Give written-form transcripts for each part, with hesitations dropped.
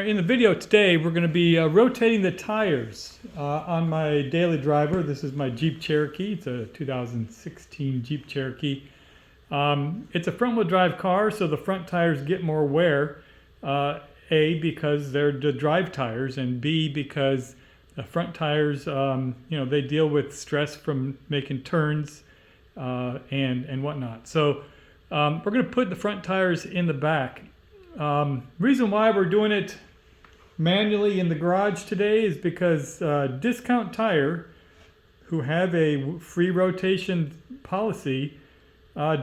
right, in the video today, we're going to be rotating the tires on my daily driver. This is my Jeep Cherokee. It's a 2016 Jeep Cherokee. It's a front-wheel drive car, so the front tires get more wear. A, because they're the drive tires, and B, because the front tires, they deal with stress from making turns and whatnot. So we're going to put the front tires in the back. Reason why we're doing it manually in the garage today is because Discount Tire, who have a free rotation policy,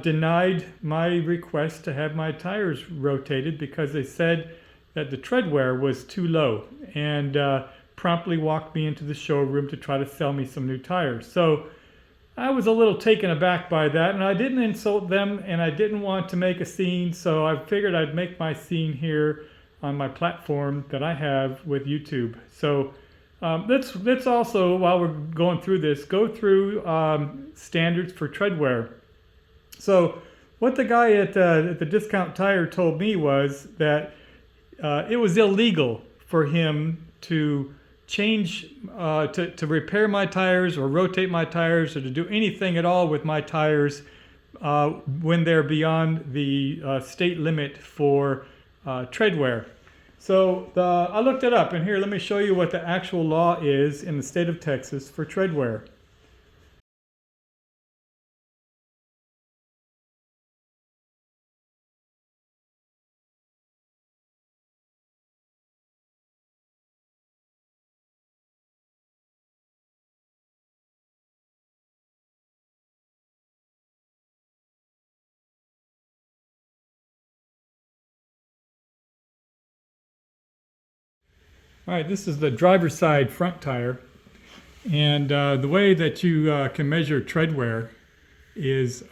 denied my request to have my tires rotated because they said that the tread wear was too low, and promptly walked me into the showroom to try to sell me some new tires. So I was a little taken aback by that, and I didn't insult them, and I didn't want to make a scene, so I figured I'd make my scene here on my platform that I have with YouTube. So let's also, while we're going through this, go through standards for tread wear. So what the guy at the Discount Tire told me was that it was illegal for him to change, to repair my tires or rotate my tires or to do anything at all with my tires when they're beyond the state limit for tread wear. So I looked it up, and here, let me show you what the actual law is in the state of Texas for tread wear. All right, this is the driver's side front tire, and the way that you can measure tread wear is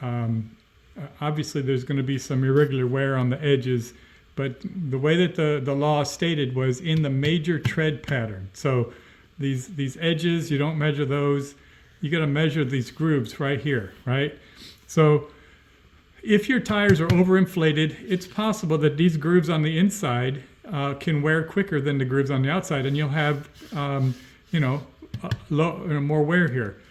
obviously there's going to be some irregular wear on the edges, but the way that the law stated was in the major tread pattern. So these edges, you don't measure those. You got to measure these grooves right here, right? So if your tires are overinflated, it's possible that these grooves on the inside can wear quicker than the grooves on the outside, and you'll have, more wear here.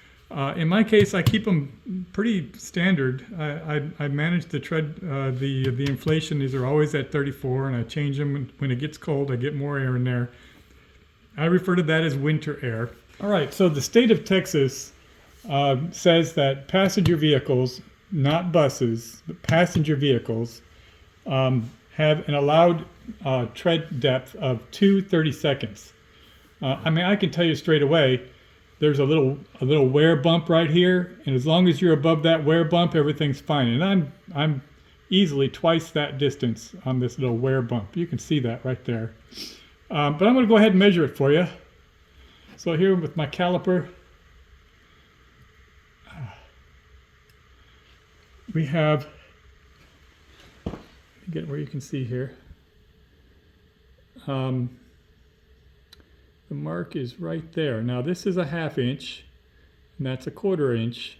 In my case, I keep them pretty standard. I manage the tread, the inflation. These are always at 34, and I change them when it gets cold. I get more air in there. I refer to that as winter air. All right, so the state of Texas says that passenger vehicles, not buses, but passenger vehicles, have an allowed tread depth of 2 seconds. I can tell you straight away, there's a little wear bump right here, and as long as you're above that wear bump, everything's fine. And I'm easily twice that distance on this little wear bump. You can see that right there. But I'm going to go ahead and measure it for you. So here with my caliper, we have, get where you can see here. The mark is right there. Now this is a 1/2 inch, and that's a 1/4 inch.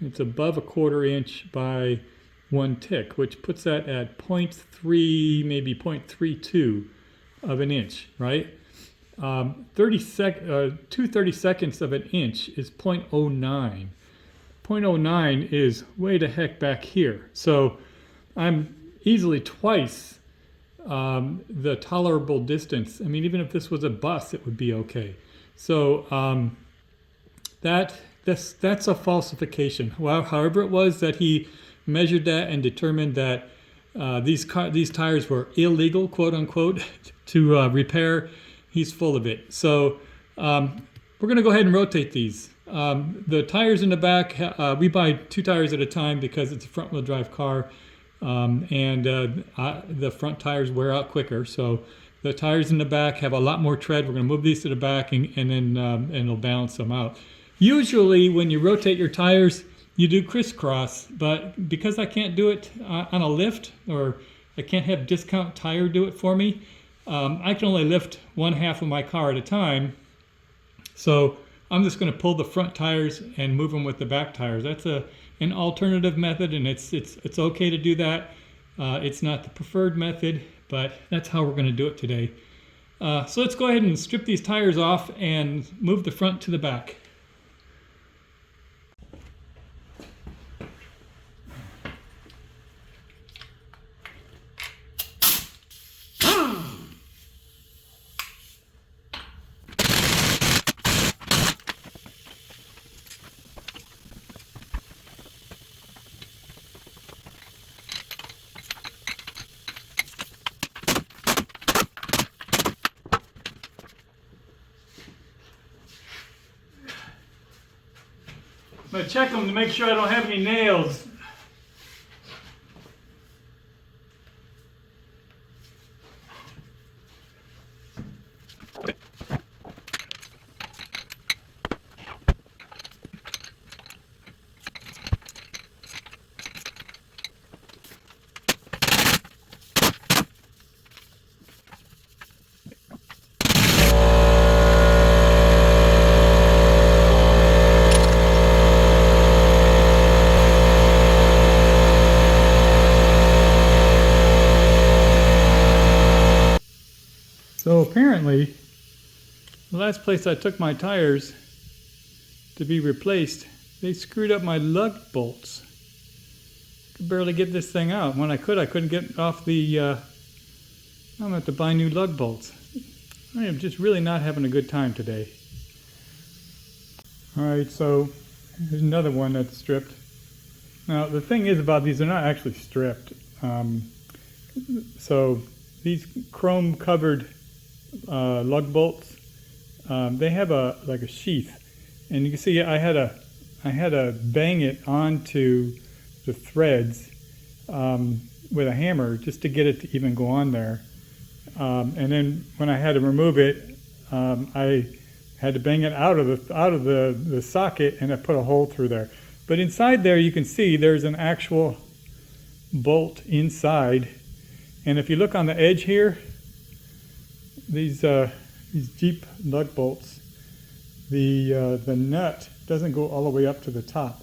It's above a 1/4 inch by 1 tick, which puts that at 0.3, maybe 0.32 of an inch, right? 2/32 of an inch is 0.09. 0.09 is way the heck back here. So I'm easily twice the tolerable distance. I mean, even if this was a bus, it would be okay. So that's a falsification. Well, however it was that he measured that and determined that these tires were illegal, quote unquote, to repair, he's full of it. So we're going to go ahead and rotate these. The tires in the back, we buy 2 tires at a time because it's a front-wheel drive car. The front tires wear out quicker, so the tires in the back have a lot more tread. We're going to move these to the back, and then it'll balance them out. Usually when you rotate your tires, you do crisscross, but because I can't do it on a lift, or I can't have Discount Tire do it for me, I can only lift 1/2 of my car at a time. So I'm just going to pull the front tires and move them with the back tires. That's an alternative method, and it's okay to do that. It's not the preferred method, but that's how we're going to do it today. So let's go ahead and strip these tires off and move the front to the back. I'm going to check them to make sure I don't have any nails. So apparently, the last place I took my tires to be replaced, they screwed up my lug bolts. I could barely get this thing out. When I couldn't get off the, I'm going to have to buy new lug bolts. I am just really not having a good time today. Alright, so here's another one that's stripped. Now the thing is about these, they're not actually stripped. So these chrome covered lug bolts, they have like a sheath, and you can see I had to bang it onto the threads with a hammer just to get it to even go on there, and then when I had to remove it, I had to bang it out of the socket, and I put a hole through there. But inside there you can see there's an actual bolt inside, and if you look on the edge here, these Jeep lug bolts, the nut doesn't go all the way up to the top.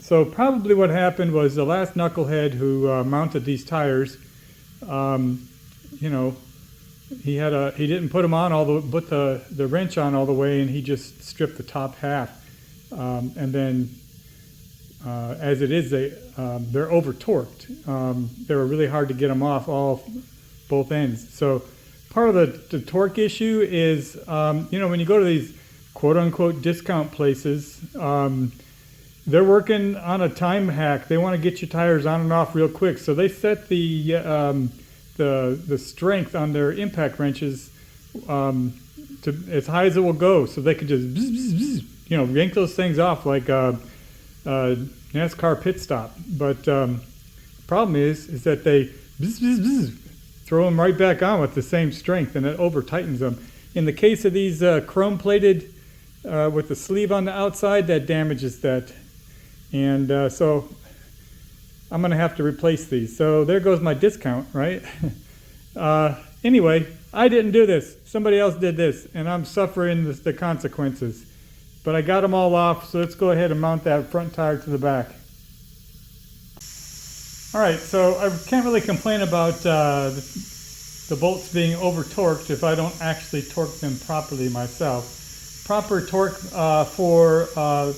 So probably what happened was the last knucklehead who mounted these tires, you know, he didn't put them on put the wrench on all the way, and he just stripped the top half, and then as it is, they're over torqued. They were really hard to get them off both ends. So part of the torque issue is, you know, when you go to these quote-unquote discount places, they're working on a time hack. They want to get your tires on and off real quick, so they set the strength on their impact wrenches to as high as it will go, so they can just bzz, bzz, bzz, you know, yank those things off like a NASCAR pit stop. But the problem is that they bzz, bzz, bzz, throw them right back on with the same strength, and it over tightens them. In the case of these chrome plated with the sleeve on the outside, that damages that, and so I'm going to have to replace these. So there goes my discount, right? Anyway, I didn't do this. Somebody else did this, and I'm suffering the consequences. But I got them all off, so let's go ahead and mount that front tire to the back. Alright, so I can't really complain about the bolts being over torqued if I don't actually torque them properly myself. Proper torque for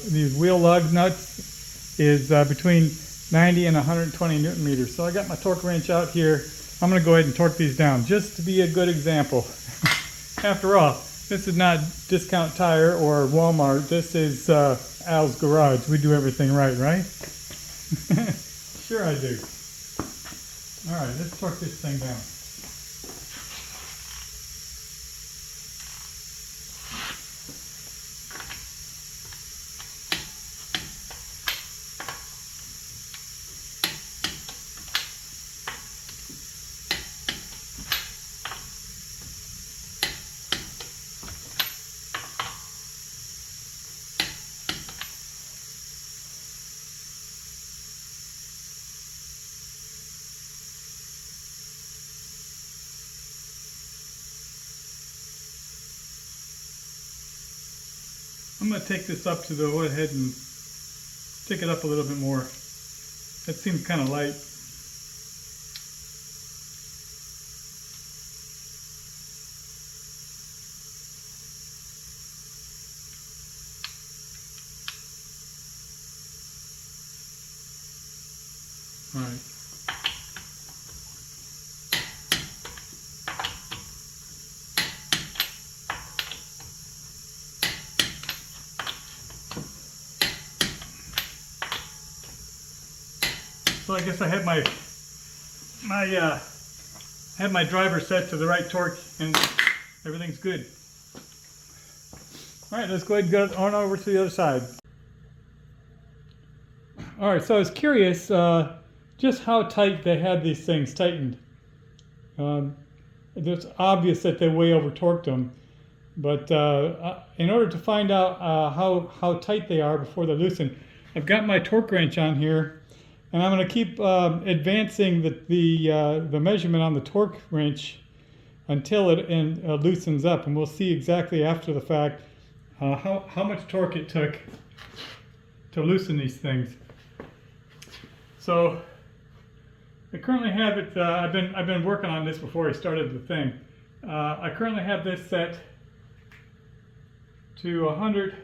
these wheel lug nuts is between 90 and 120 Newton meters. So I got my torque wrench out here. I'm going to go ahead and torque these down just to be a good example. After all, this is not Discount Tire or Walmart. This is Al's Garage. We do everything right, right? Sure I do. All right, let's torque this thing down. I'm going to take this up to the head and stick it up a little bit more. That seems kind of light. All right. So I guess I had my driver set to the right torque, and everything's good. All right, let's go ahead and go on over to the other side. All right, so I was curious just how tight they had these things tightened. It's obvious that they way over torqued them, but in order to find out how tight they are before they're loosened, I've got my torque wrench on here. And I'm going to keep advancing the measurement on the torque wrench until it loosens up, and we'll see exactly after the fact how much torque it took to loosen these things. So I currently have it. I've been working on this before I started the thing. I currently have this set to 100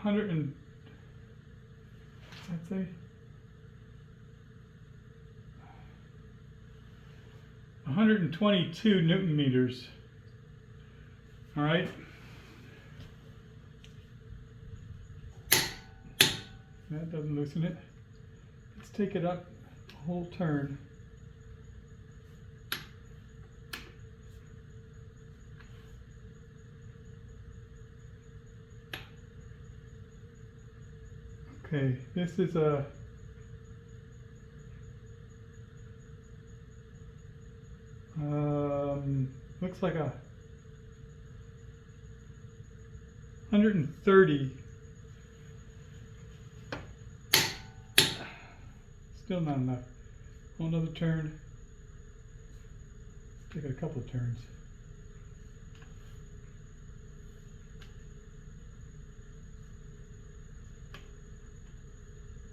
and. I'd say 122 Newton meters. All right. That doesn't loosen it. Let's take it up a whole turn. Okay, this is a looks like a 130. Still not enough. One other turn. Take it a couple of turns.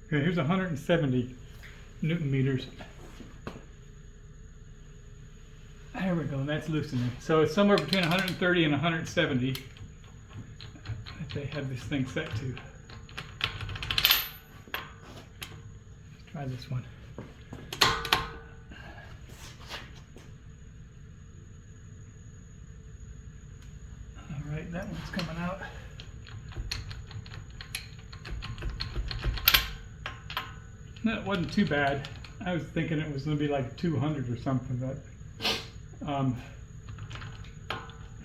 Okay, here's 170 Newton meters. There we go, and that's loosening. So it's somewhere between 130 and 170 that they have this thing set to. Let's try this one. All right, that one's coming out. That wasn't too bad. I was thinking it was going to be like 200 or something, but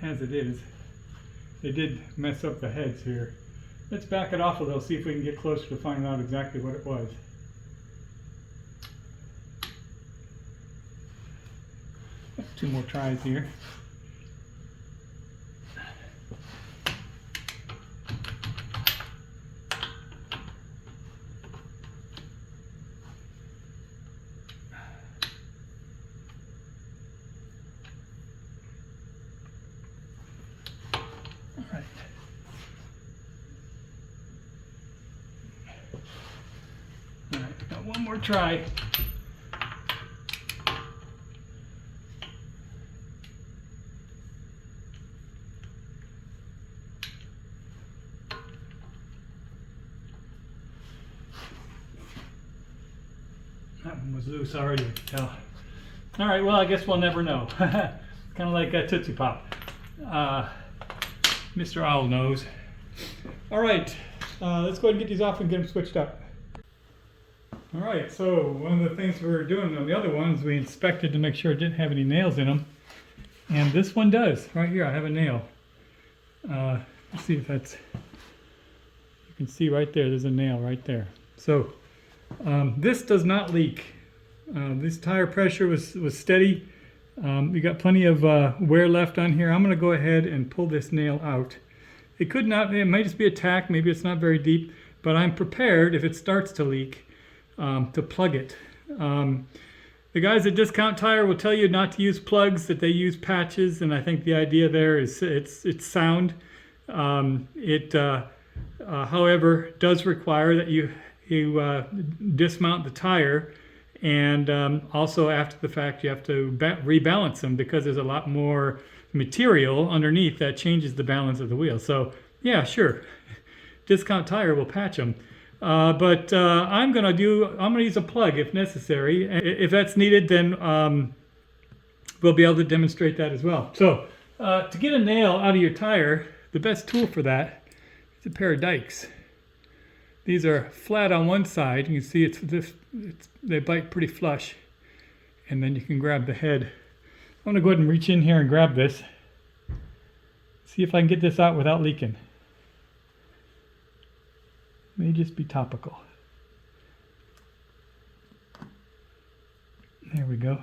as it is, they did mess up the heads here. Let's back it off a little, see if we can get closer to finding out exactly what it was. Two more tries here. Alright, got one more try. That one was loose already, I could tell. Alright, well, I guess we'll never know. Kind of like a Tootsie Pop. Mr. Owl knows. Alright, let's go ahead and get these off and get them switched up. Alright, so one of the things we were doing on the other ones, we inspected to make sure it didn't have any nails in them. And this one does. Right here, I have a nail. Let's see if that's... You can see right there, there's a nail right there. So, this does not leak. This tire pressure was steady. We got plenty of wear left on here. I'm going to go ahead and pull this nail out. It could not, it might just be a tack, maybe it's not very deep, but I'm prepared if it starts to leak to plug it. The guys at Discount Tire will tell you not to use plugs, that they use patches, and I think the idea there is it's sound. However, does require that you dismount the tire, and also after the fact you have to rebalance them because there's a lot more material underneath that changes the balance of the wheel. So yeah, sure, Discount Tire will patch them. But I'm gonna use a plug if necessary. If that's needed, then we'll be able to demonstrate that as well. So to get a nail out of your tire, the best tool for that is a pair of dikes. These are flat on one side. You can see they bite pretty flush. And then you can grab the head. I'm gonna go ahead and reach in here and grab this. See if I can get this out without leaking. May just be topical. There we go.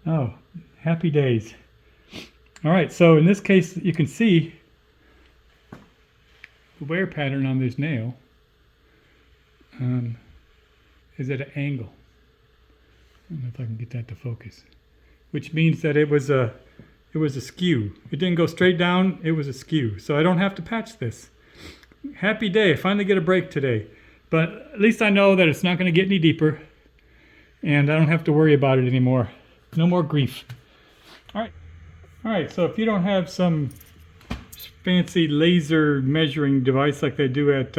Oh, happy days. All right, so in this case, you can see the wear pattern on this nail is at an angle. I don't know if I can get that to focus, which means that it was a skew. It didn't go straight down, it was a skew. So I don't have to patch this. Happy day, I finally get a break today. But at least I know that it's not going to get any deeper, and I don't have to worry about it anymore. No more grief. All right, so if you don't have some fancy laser measuring device like they do at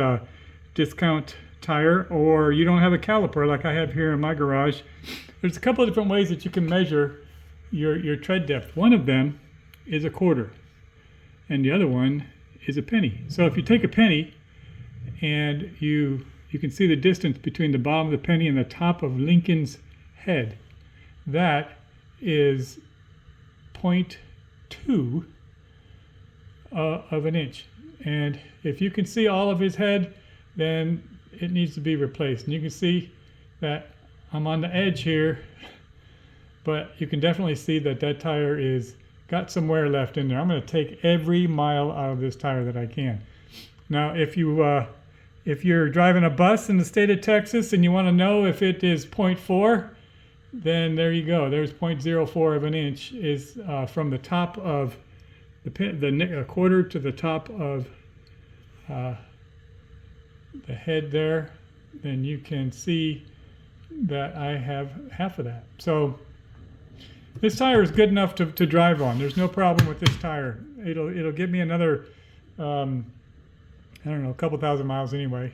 Discount Tire, or you don't have a caliper like I have here in my garage, there's a couple of different ways that you can measure your tread depth. One of them is a quarter, and the other one is a penny. So if you take a penny and you can see the distance between the bottom of the penny and the top of Lincoln's head, that is 0.2 of an inch. And if you can see all of his head, then it needs to be replaced. And you can see that I'm on the edge here, but you can definitely see that that tire is got some wear left in there. I'm going to take every mile out of this tire that I can. Now, if you're driving a bus in the state of Texas and you want to know if it is 0.4, then there you go. There's 0.04 of an inch is from the top of the quarter to the top of the head there. Then you can see that I have half of that. So this tire is good enough to drive on. There's no problem with this tire. It'll give me another, I don't know, a couple thousand miles anyway.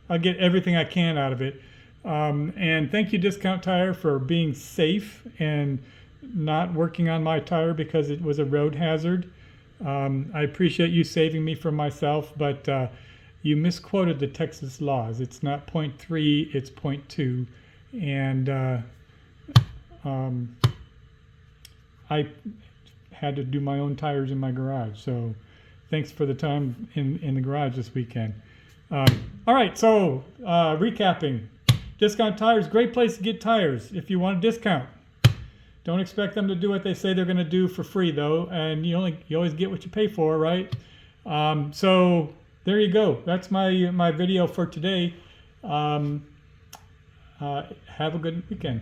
I'll get everything I can out of it. And thank you, Discount Tire, for being safe and not working on my tire because it was a road hazard. I appreciate you saving me from myself, but you misquoted the Texas laws. It's not 0.3, it's 0.2. And I had to do my own tires in my garage. So thanks for the time in the garage this weekend. All right, so recapping. Discount Tires, great place to get tires if you want a discount. Don't expect them to do what they say they're going to do for free, though, and you always get what you pay for, right? So there you go. That's my video for today. Have a good weekend.